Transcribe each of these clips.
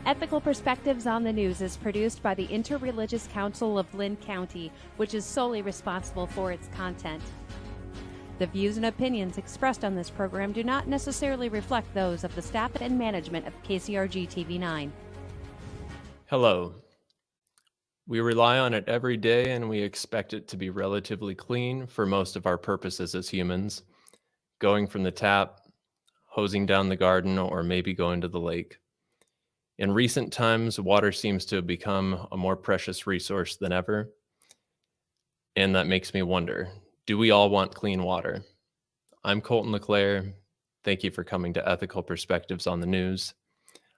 Ethical Perspectives on the News is produced by the Interreligious Council of Linn County, which is solely responsible for its content. The views and opinions expressed on this program do not necessarily reflect those of the staff and management of KCRG TV9. Hello. We rely on it every day and we expect it to be relatively clean for most of our purposes as humans. Going from the tap, hosing down the garden, or maybe going to the lake. In recent times, water seems to have become a more precious resource than ever. And that makes me wonder, do we all want clean water? I'm Colton LeClaire. Thank you for coming to Ethical Perspectives on the News.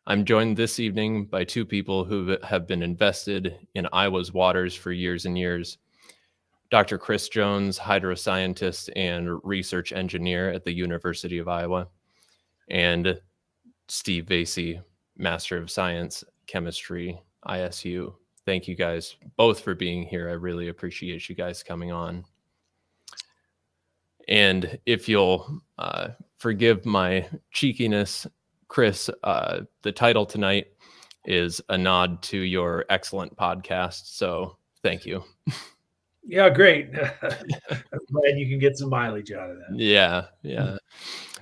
I'm joined this evening by two people who have been invested in Iowa's waters for years and years. Dr. Chris Jones, hydroscientist and research engineer at the University of Iowa, and Steve Veysey, Master of Science, Chemistry, ISU. Thank you guys both for being here. I really appreciate you guys coming on. And if you'll forgive my cheekiness, Chris, the title tonight is a nod to your excellent podcast. So thank you. Yeah, great. I'm glad you can get some mileage out of that. Yeah.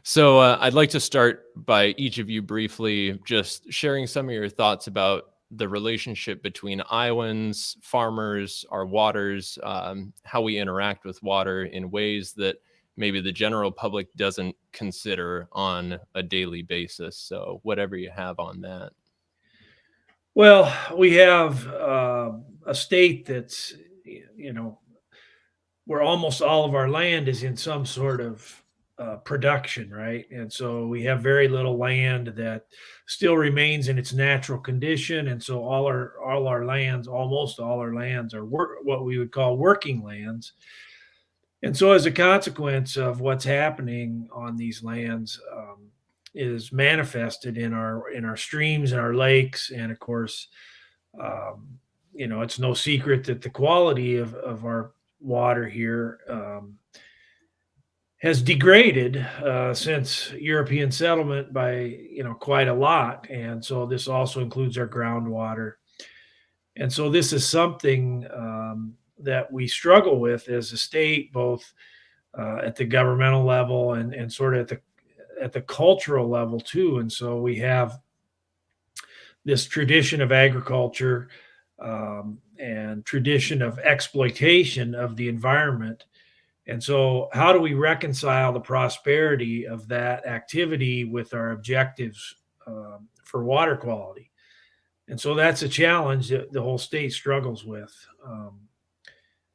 So I'd like to start by each of you briefly just sharing some of your thoughts about the relationship between Iowans, farmers, our waters, how we interact with water in ways that maybe the general public doesn't consider on a daily basis. So whatever you have on that. Well, we have a state that's, where almost all of our land is in some sort of production, right? And so we have very little land that still remains in its natural condition. And so almost all our lands are what we would call working lands. And so as a consequence of what's happening on these lands is manifested in our streams and our lakes. And of course, it's no secret that the quality of our water here has degraded since European settlement by quite a lot. And so this also includes our groundwater. And so this is something that we struggle with as a state, both at the governmental level and sort of at the cultural level too. And so we have this tradition of agriculture and tradition of exploitation of the environment. And so how do we reconcile the prosperity of that activity with our objectives for water quality? And so that's a challenge that the whole state struggles with,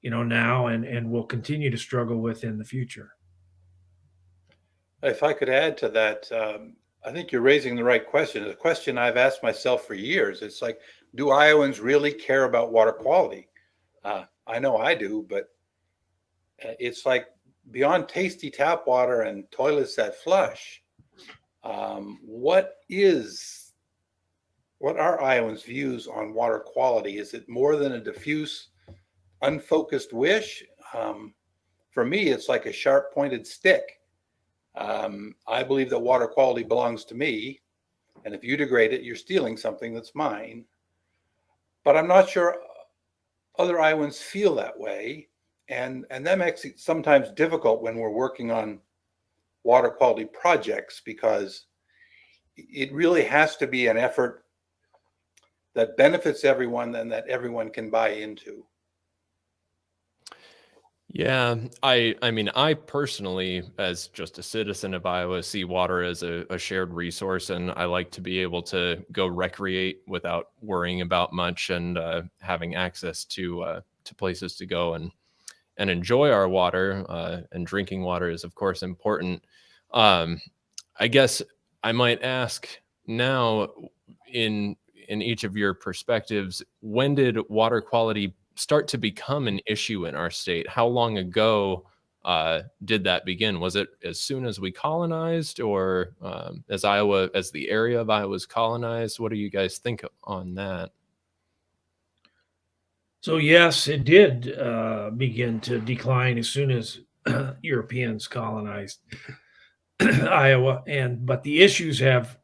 now and will continue to struggle with in the future. If I could add to that, I think you're raising the right question. It's a question I've asked myself for years. It's like, do Iowans really care about water quality? I know I do, but it's like beyond tasty tap water and toilets that flush. What are Iowans' views on water quality? Is it more than a diffuse, unfocused wish? For me, it's like a sharp-pointed stick. I believe that water quality belongs to me, and if you degrade it, you're stealing something that's mine. But I'm not sure other Iowans feel that way, and that makes it sometimes difficult when we're working on water quality projects, because it really has to be an effort that benefits everyone and that everyone can buy into. Yeah, I mean, I personally, as just a citizen of Iowa, see water as a shared resource, and I like to be able to go recreate without worrying about much, and having access to places to go and enjoy our water. And drinking water is, of course, important. I guess I might ask now, in each of your perspectives, when did water quality start to become an issue in our state? How long ago did that begin? Was it as soon as we colonized, or as the area of Iowa was colonized? What do you guys think on that? So yes, it did begin to decline as soon as Europeans colonized Iowa, but the issues have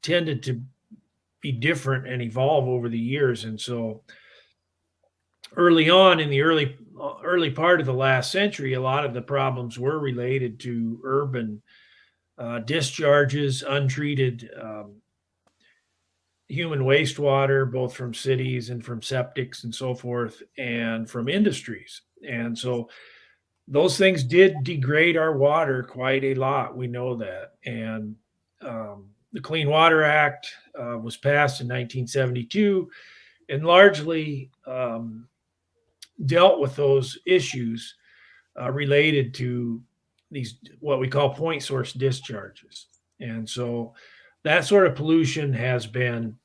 tended to be different and evolve over the years. And so early on in the early part of the last century, a lot of the problems were related to urban discharges, untreated human wastewater, both from cities and from septics and so forth, and from industries. And so those things did degrade our water quite a lot. We know that. And the Clean Water Act was passed in 1972 and largely dealt with those issues related to these, what we call point source discharges. And so that sort of pollution has been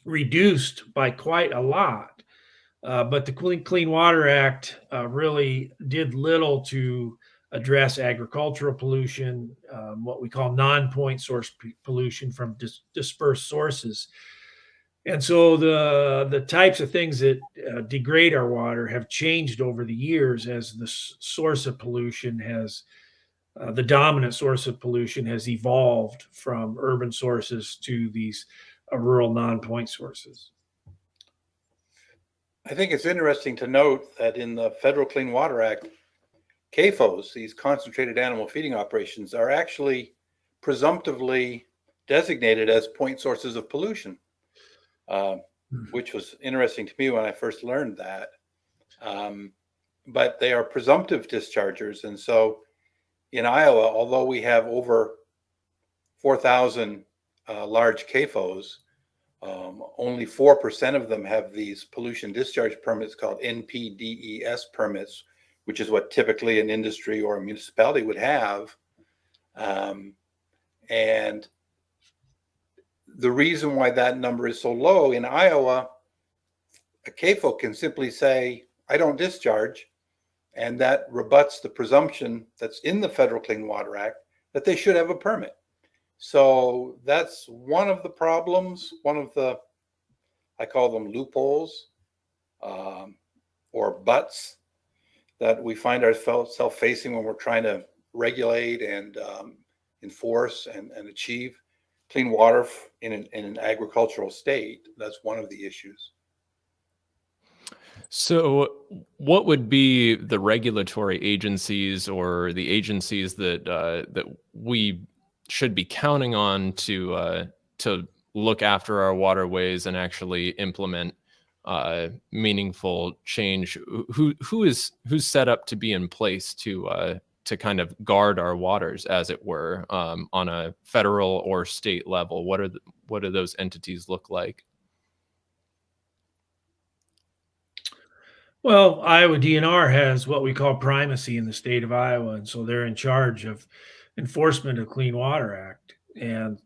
reduced by quite a lot. But the Clean Water Act really did little to address agricultural pollution, what we call non-point source pollution from dispersed sources. And so the types of things that degrade our water have changed over the years as the source of pollution has, the dominant source of pollution has evolved from urban sources to these rural non-point sources. I think it's interesting to note that in the Federal Clean Water Act, CAFOs, these concentrated animal feeding operations, are actually presumptively designated as point sources of pollution, which was interesting to me when I first learned that. But they are presumptive dischargers. And so in Iowa, although we have over 4,000 large CAFOs, only 4% of them have these pollution discharge permits called NPDES permits, which is what typically an industry or a municipality would have. And the reason why that number is so low in Iowa, a CAFO can simply say, I don't discharge, and that rebuts the presumption that's in the Federal Clean Water Act that they should have a permit. So that's one of the problems, one of the, I call them loopholes or butts that we find ourselves facing when we're trying to regulate and enforce and achieve clean water in an agricultural state. That's one of the issues. So what would be the regulatory agencies or the agencies that we should be counting on to look after our waterways and actually implement meaningful change? Who's set up to be in place to kind of guard our waters, as it were, on a federal or state level? What do those entities look like? Well, Iowa DNR has what we call primacy in the state of Iowa, and so they're in charge of enforcement of Clean Water Act. And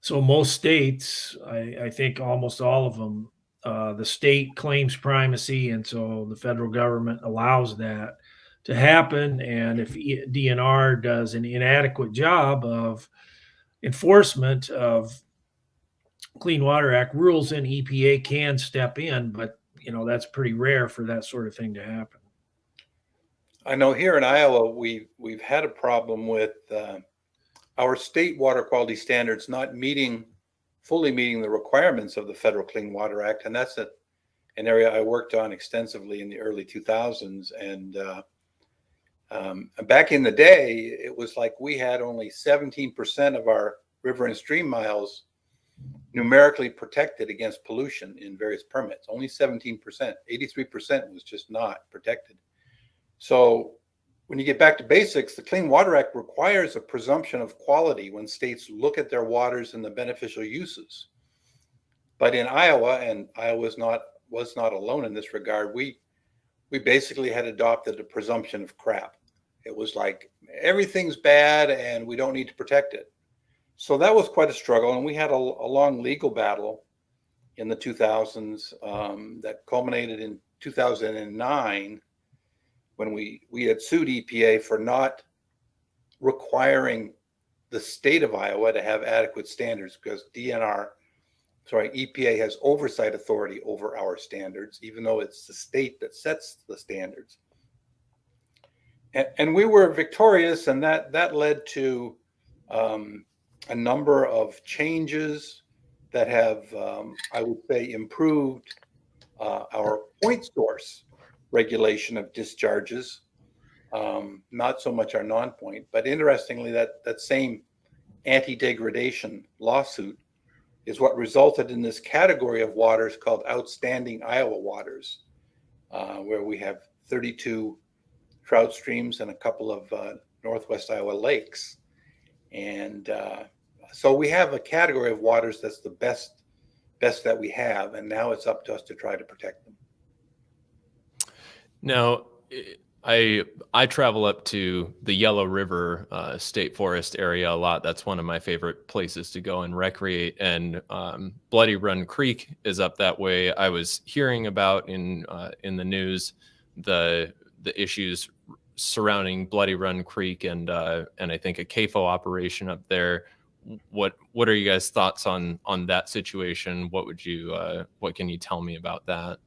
so most states, I think almost all of them, the state claims primacy, and so the federal government allows that to happen. And if DNR does an inadequate job of enforcement of Clean Water Act rules, then EPA can step in, but that's pretty rare for that sort of thing to happen. I know here in Iowa, we've had a problem with our state water quality standards not fully meeting the requirements of the Federal Clean Water Act. And that's an area I worked on extensively in the early 2000s. And back in the day, it was like we had only 17% of our river and stream miles numerically protected against pollution in various permits. Only 17%, 83% was just not protected. So when you get back to basics, the Clean Water Act requires a presumption of quality when states look at their waters and the beneficial uses. But in Iowa, and Iowa was not alone in this regard, we basically had adopted a presumption of crap. It was like everything's bad and we don't need to protect it. So that was quite a struggle, and we had a long legal battle in the 2000s that culminated in 2009 when we had sued EPA for not requiring the state of Iowa to have adequate standards, because EPA has oversight authority over our standards, even though it's the state that sets the standards. And we were victorious, and that led to a number of changes that have, I would say, improved our point source regulation of discharges, not so much our non-point. But interestingly, that same anti-degradation lawsuit is what resulted in this category of waters called outstanding Iowa waters, where we have 32 trout streams and a couple of Northwest Iowa lakes. And so we have a category of waters that's the best that we have, and now it's up to us to try to protect them. Now, I travel up to the Yellow River State Forest area a lot. That's one of my favorite places to go and recreate. And Bloody Run Creek is up that way. I was hearing about in the news the issues surrounding Bloody Run Creek and I think a CAFO operation up there. What are you guys' thoughts on that situation? What can you tell me about that?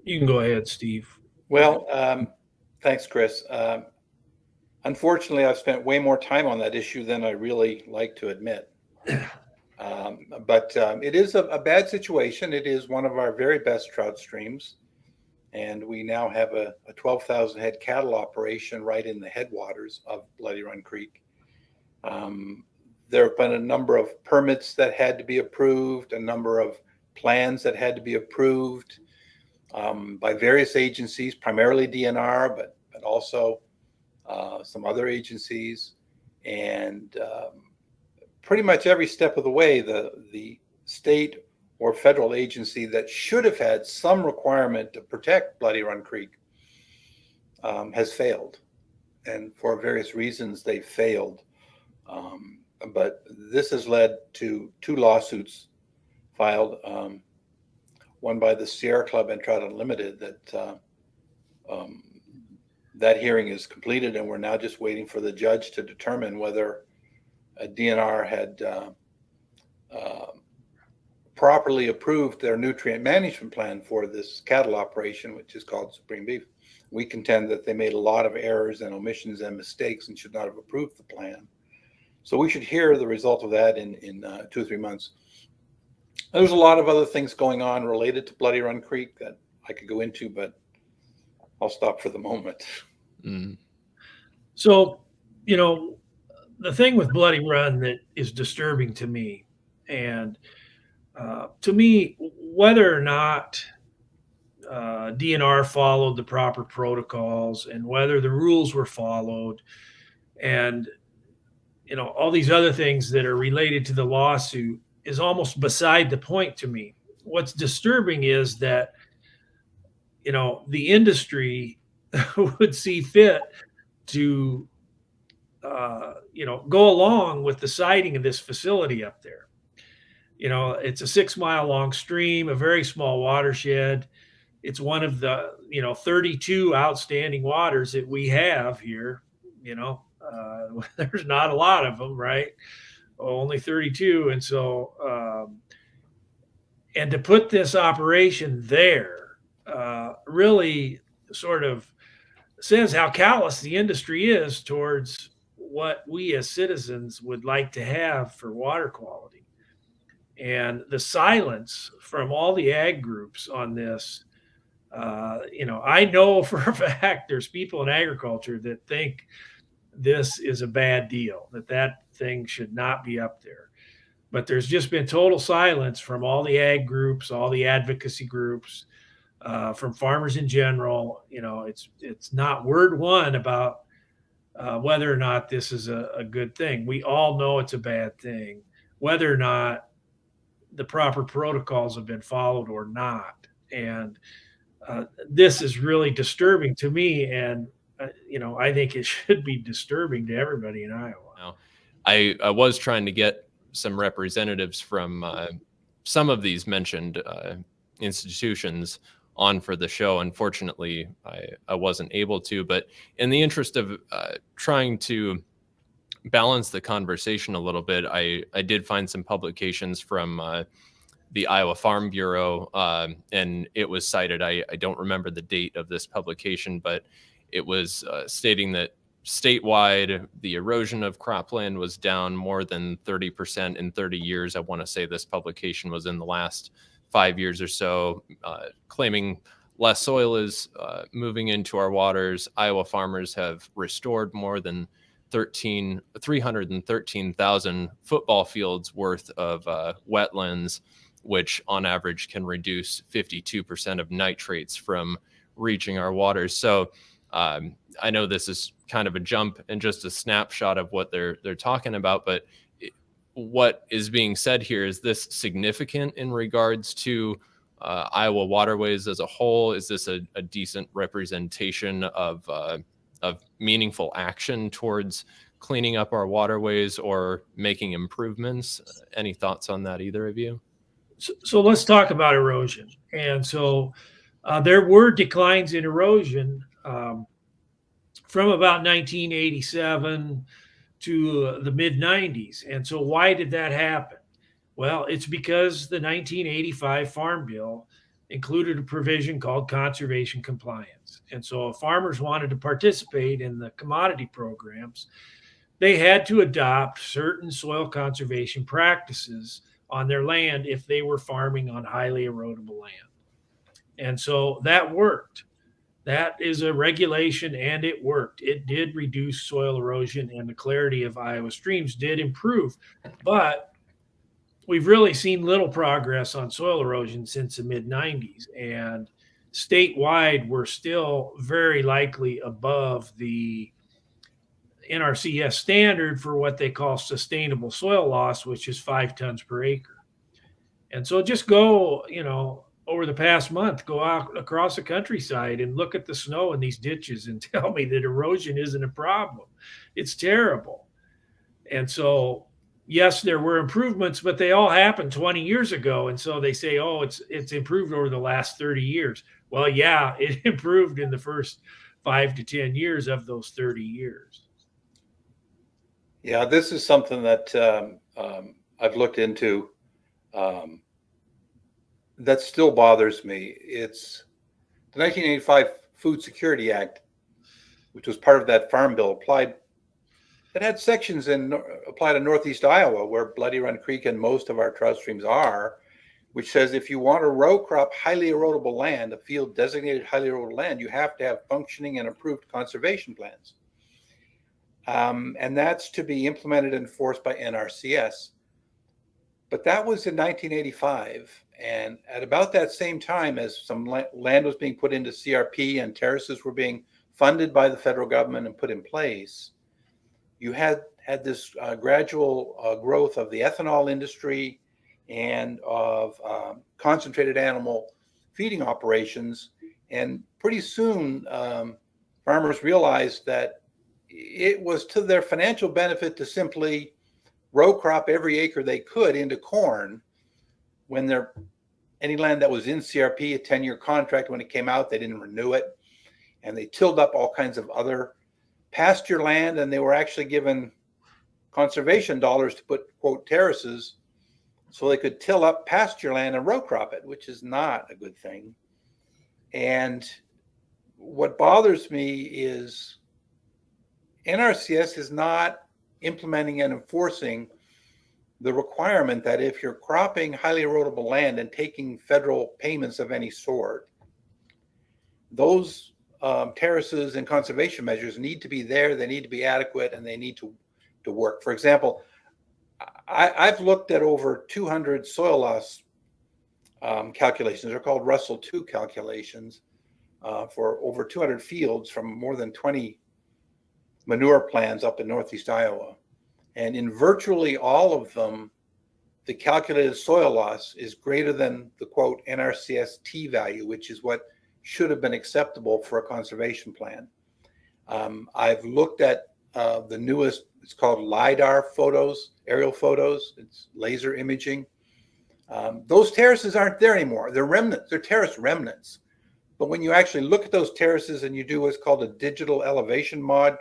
You can go ahead, Steve. Well, thanks, Chris. Unfortunately, I've spent way more time on that issue than I really like to admit. But it is a bad situation. It is one of our very best trout streams. And we now have a 12,000 head cattle operation right in the headwaters of Bloody Run Creek. There have been a number of permits that had to be approved, a number of plans that had to be approved by various agencies, primarily DNR, but also some other agencies. And pretty much every step of the way, the state or federal agency that should have had some requirement to protect Bloody Run Creek has failed. And for various reasons, they failed. But this has led to 2 lawsuits filed, one by the Sierra Club and Trout Unlimited, that hearing is completed, and we're now just waiting for the judge to determine whether a DNR had properly approved their nutrient management plan for this cattle operation, which is called Supreme Beef. We contend that they made a lot of errors and omissions and mistakes and should not have approved the plan. So we should hear the result of that in 2 or 3 months. There's a lot of other things going on related to Bloody Run Creek that I could go into, but I'll stop for the moment. Mm. So, the thing with Bloody Run that is disturbing to me, and to me, whether or not DNR followed the proper protocols and whether the rules were followed, and all these other things that are related to the lawsuit is almost beside the point to me. What's disturbing is that the industry would see fit to go along with the siting of this facility up there. It's a 6-mile long stream, a very small watershed. It's one of the 32 outstanding waters that we have here. There's not a lot of them, right? Only 32. And so and to put this operation there really sort of says how callous the industry is towards what we as citizens would like to have for water quality. And the silence from all the ag groups on this, I know for a fact there's people in agriculture that think this is a bad deal, that thing should not be up there. But there's just been total silence from all the ag groups, all the advocacy groups, from farmers in general. It's not word one about whether or not this is a good thing. We all know it's a bad thing, whether or not the proper protocols have been followed or not. And this is really disturbing to me. And, I think it should be disturbing to everybody in Iowa. Now, I was trying to get some representatives from some of these mentioned institutions on for the show. Unfortunately, I wasn't able to, but in the interest of trying to balance the conversation a little bit, I did find some publications from the Iowa Farm Bureau, and it was cited. I don't remember the date of this publication, but it was stating that statewide, the erosion of cropland was down more than 30% in 30 years. I want to say this publication was in the last 5 years or so, claiming less soil is moving into our waters. Iowa farmers have restored more than 313,000 football fields worth of wetlands, which on average can reduce 52% of nitrates from reaching our waters. So I know this is kind of a jump and just a snapshot of what they're talking about, but what is being said here, is this significant in regards to Iowa waterways as a whole? Is this a decent representation of meaningful action towards cleaning up our waterways or making improvements? Any thoughts on that, either of you? So let's talk about erosion. And so there were declines in erosion from about 1987 to the mid 90s. And so why did that happen? Well, it's because the 1985 Farm Bill included a provision called conservation compliance. And so if farmers wanted to participate in the commodity programs, they had to adopt certain soil conservation practices on their land if they were farming on highly erodible land. And so that worked. That is a regulation, and it worked. It did reduce soil erosion, and the clarity of Iowa streams did improve. But we've really seen little progress on soil erosion since the mid 90s. And statewide, we're still very likely above the NRCS standard for what they call sustainable soil loss, which is 5 tons per acre. And so just go, over the past month, go out across the countryside and look at the snow in these ditches and tell me that erosion isn't a problem. It's terrible. And so, yes, there were improvements, but they all happened 20 years ago. And so they say, oh, it's improved over the last 30 years. Well, yeah, it improved in the first 5 to 10 years of those 30 years. Yeah, this is something that I've looked into that still bothers me. It's the 1985 Food Security Act, which was part of that Farm Bill, applied. It had sections applied to Northeast Iowa, where Bloody Run Creek and most of our trout streams are, which says if you want to row crop highly erodible land, a field designated highly erodible land, you have to have functioning and approved conservation plans. And that's to be implemented and enforced by NRCS. But that was in 1985. And at about that same time as some land was being put into CRP and terraces were being funded by the federal government and put in place, you had this gradual growth of the ethanol industry and of concentrated animal feeding operations. And pretty soon, farmers realized that it was to their financial benefit to simply row crop every acre they could into corn when any land that was in CRP, a 10-year contract, when it came out, they didn't renew it. And they tilled up all kinds of other pasture land, and they were actually given conservation dollars to put, quote, terraces so they could till up pasture land and row crop it, which is not a good thing. And what bothers me is NRCS is not implementing and enforcing the requirement that if you're cropping highly erodible land and taking federal payments of any sort, those terraces and conservation measures need to be there, they need to be adequate, and they need to work. For example, I've looked at over 200 soil loss calculations. They're called Russell II calculations for over 200 fields from more than 20 manure plants up in Northeast Iowa. And in virtually all of them, the calculated soil loss is greater than the, quote, NRCS T value, which is what should have been acceptable for a conservation plan. I've looked at the newest, it's called LIDAR photos, aerial photos, it's laser imaging. Those terraces aren't there anymore. They're remnants, they're terrace remnants. But when you actually look at those terraces and you do what's called a digital elevation module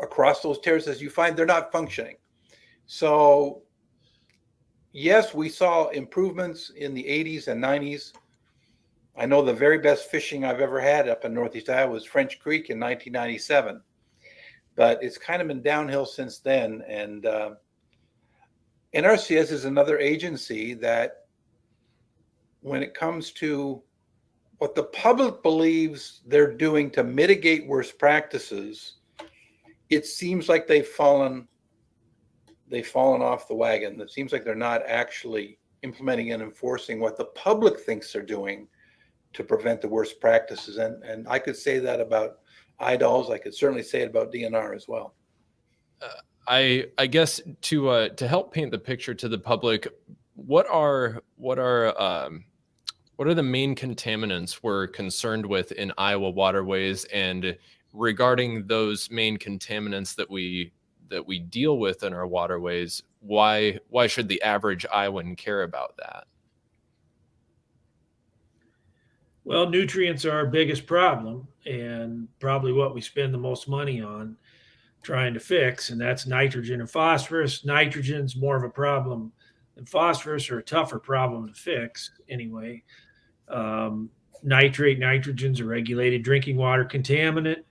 across those terraces, you find they're not functioning. So yes, we saw improvements in the 80s and 90s I know the very best fishing I've ever had up in Northeast Iowa was French Creek in 1997, but it's kind of been downhill since then. And NRCS is another agency that, when it comes to what the public believes they're doing to mitigate worst practices, it seems like they've fallen off the wagon. It seems like they're not actually implementing and enforcing what the public thinks they're doing to prevent the worst practices. And I could say that about IDOLs. I could certainly say it about DNR as well. I guess to help paint the picture to the public, what are the main contaminants we're concerned with in Iowa waterways? And regarding those main contaminants that we deal with in our waterways, why should the average Iowan care about that? Well, nutrients are our biggest problem, and probably what we spend the most money on trying to fix, and that's nitrogen and phosphorus. Nitrogen's more of a problem than phosphorus, or a tougher problem to fix anyway. Nitrogen's a regulated drinking water contaminant.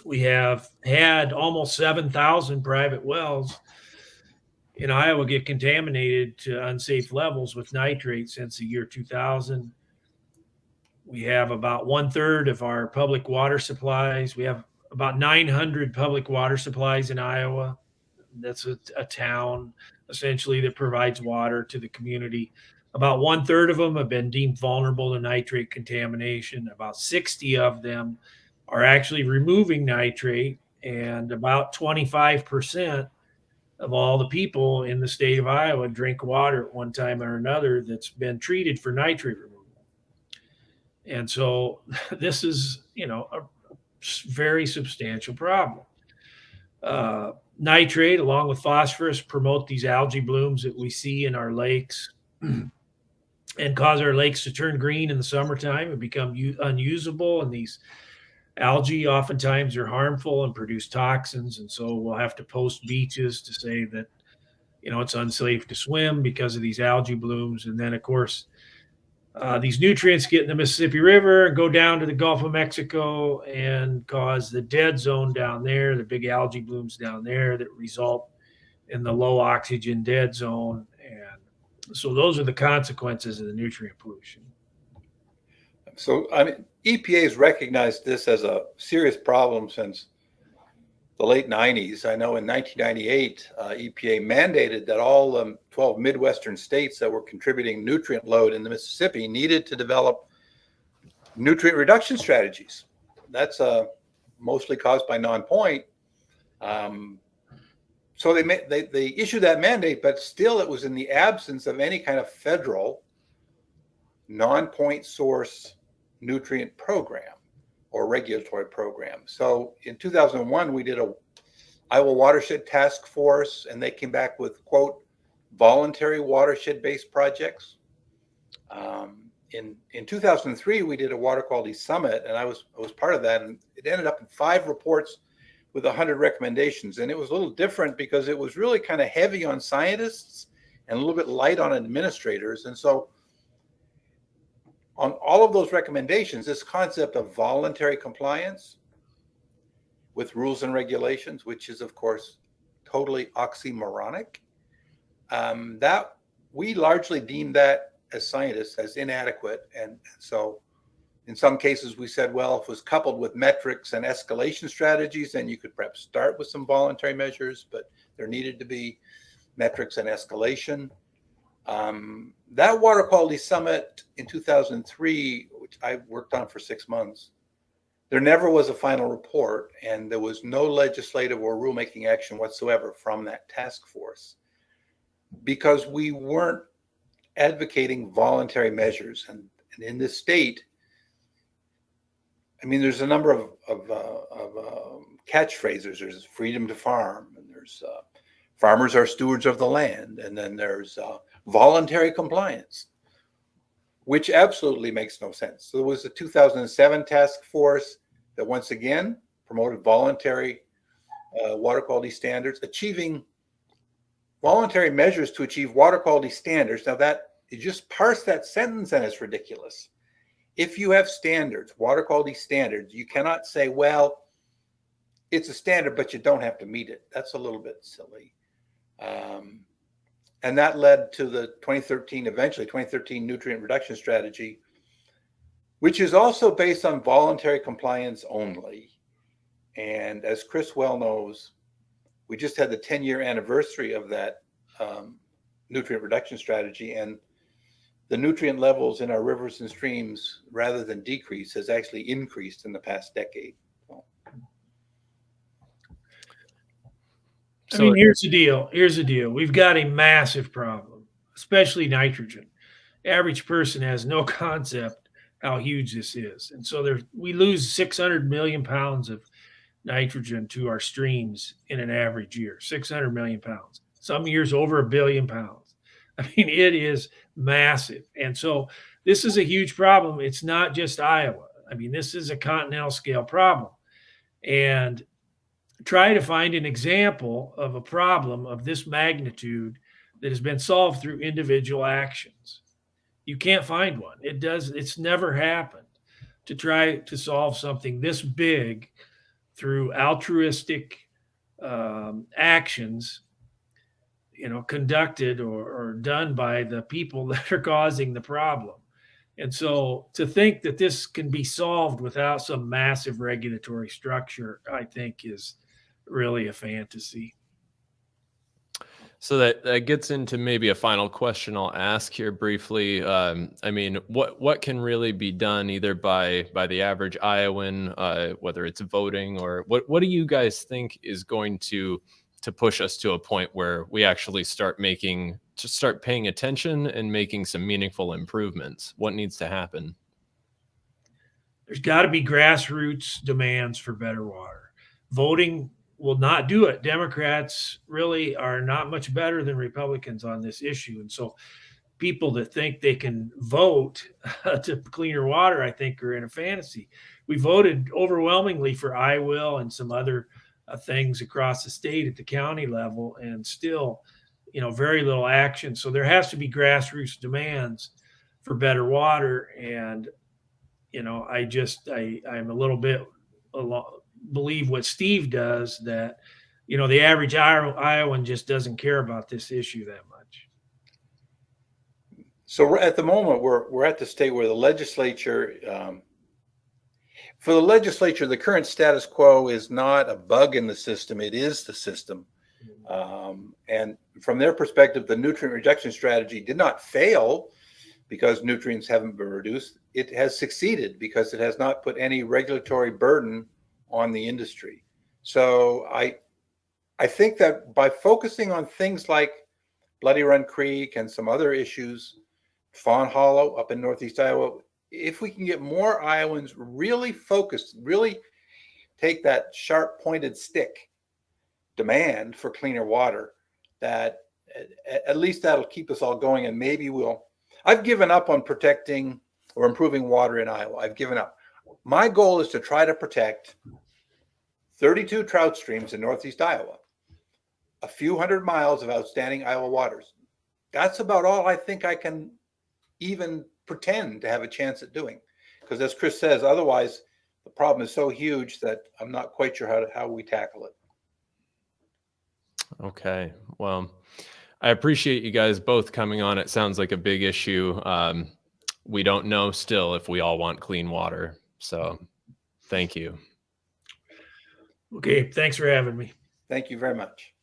We have had almost 7,000 private wells in Iowa get contaminated to unsafe levels with nitrate since the year 2000. We have about 1/3 of our public water supplies. We have about 900 public water supplies in Iowa. That's a town essentially that provides water to the community. About 1/3 of them have been deemed vulnerable to nitrate contamination. About 60 of them are actually removing nitrate, and about 25% of all the people in the state of Iowa drink water at one time or another that's been treated for nitrate removal. And so this is, a very substantial problem. Nitrate, along with phosphorus, promote these algae blooms that we see in our lakes and cause our lakes to turn green in the summertime and become unusable. And these algae oftentimes are harmful and produce toxins. And so we'll have to post beaches to say that, it's unsafe to swim because of these algae blooms. And then, of course, these nutrients get in the Mississippi River and go down to the Gulf of Mexico and cause the dead zone down there, the big algae blooms down there that result in the low oxygen dead zone. And so those are the consequences of the nutrient pollution. So, EPA has recognized this as a serious problem since the late 90s. I know in 1998, EPA mandated that all 12 Midwestern states that were contributing nutrient load in the Mississippi needed to develop nutrient reduction strategies. That's mostly caused by non-point. So they issued that mandate, but still it was in the absence of any kind of federal non-point source nutrient program or regulatory program. So in 2001, we did a Iowa Watershed Task Force, and they came back with, quote, voluntary watershed-based projects. In 2003, we did a water quality summit, and I was part of that, and it ended up in 5 reports with 100 recommendations. And it was a little different because it was really kind of heavy on scientists and a little bit light on administrators. And so on all of those recommendations, this concept of voluntary compliance with rules and regulations, which is, of course, totally oxymoronic, that we largely deemed that as scientists as inadequate. And so in some cases, we said, well, if it was coupled with metrics and escalation strategies, then you could perhaps start with some voluntary measures, but there needed to be metrics and escalation. That water quality summit in 2003, which I worked on for 6 months, there never was a final report, and there was no legislative or rulemaking action whatsoever from that task force because we weren't advocating voluntary measures. And in this state, there's a number of catchphrases. There's freedom to farm, and there's farmers are stewards of the land, and then there's voluntary compliance, which absolutely makes no sense. So there was a 2007 task force that once again promoted voluntary water quality standards, achieving voluntary measures to achieve water quality standards. Now that you just parse that sentence and it's ridiculous. if you have standards, water quality standards, you cannot say, well, it's a standard, but you don't have to meet it. That's a little bit silly. And that led to the 2013 nutrient reduction strategy, which is also based on voluntary compliance only. And as Chris well knows, we just had the 10-year anniversary of that nutrient reduction strategy, and the nutrient levels in our rivers and streams, rather than decrease, has actually increased in the past decade. I mean, here's the deal. We've got a massive problem, especially nitrogen. Average person has no concept how huge this is. And so we lose 600 million pounds of nitrogen to our streams in an average year, 600 million pounds. Some years over 1 billion pounds. I mean, it is massive. And so this is a huge problem. It's not just Iowa. I mean, this is a continental scale problem. And try to find an example of a problem of this magnitude that has been solved through individual actions. You can't find one. It's never happened to try to solve something this big through altruistic actions, conducted or done by the people that are causing the problem. And so to think that this can be solved without some massive regulatory structure, I think is really a fantasy. So that gets into maybe a final question I'll ask here briefly. I mean, what can really be done either by the average Iowan, whether it's voting, or what do you guys think is going to push us to a point where we actually start paying attention and making some meaningful improvements? What needs to happen? There's got to be grassroots demands for better water. Voting will not do it. Democrats really are not much better than Republicans on this issue. And so people that think they can vote to cleaner water, I think, are in a fantasy. We voted overwhelmingly for I Will and some other things across the state at the county level, and still, very little action. So there has to be grassroots demands for better water. And, I'm a little bit believe what Steve does, that the average Iowan just doesn't care about this issue that much. So at the moment we're at the state where the legislature, for the legislature, the current status quo is not a bug in the system, it is the system. And from their perspective, the nutrient reduction strategy did not fail because nutrients haven't been reduced. It has succeeded because it has not put any regulatory burden on the industry. So I think that by focusing on things like Bloody Run Creek and some other issues, Fawn Hollow up in Northeast Iowa, if we can get more Iowans really focused, really take that sharp pointed stick demand for cleaner water, that at least that'll keep us all going. And maybe I've given up on protecting or improving water in Iowa. I've given up. My goal is to try to protect 32 trout streams in Northeast Iowa, a few hundred miles of outstanding Iowa waters. That's about all I think I can even pretend to have a chance at doing. Because as Chris says, otherwise the problem is so huge that I'm not quite sure how we tackle it. Okay. Well, I appreciate you guys both coming on. It sounds like a big issue. We don't know still if we all want clean water. So thank you. Okay. Thanks for having me. Thank you very much.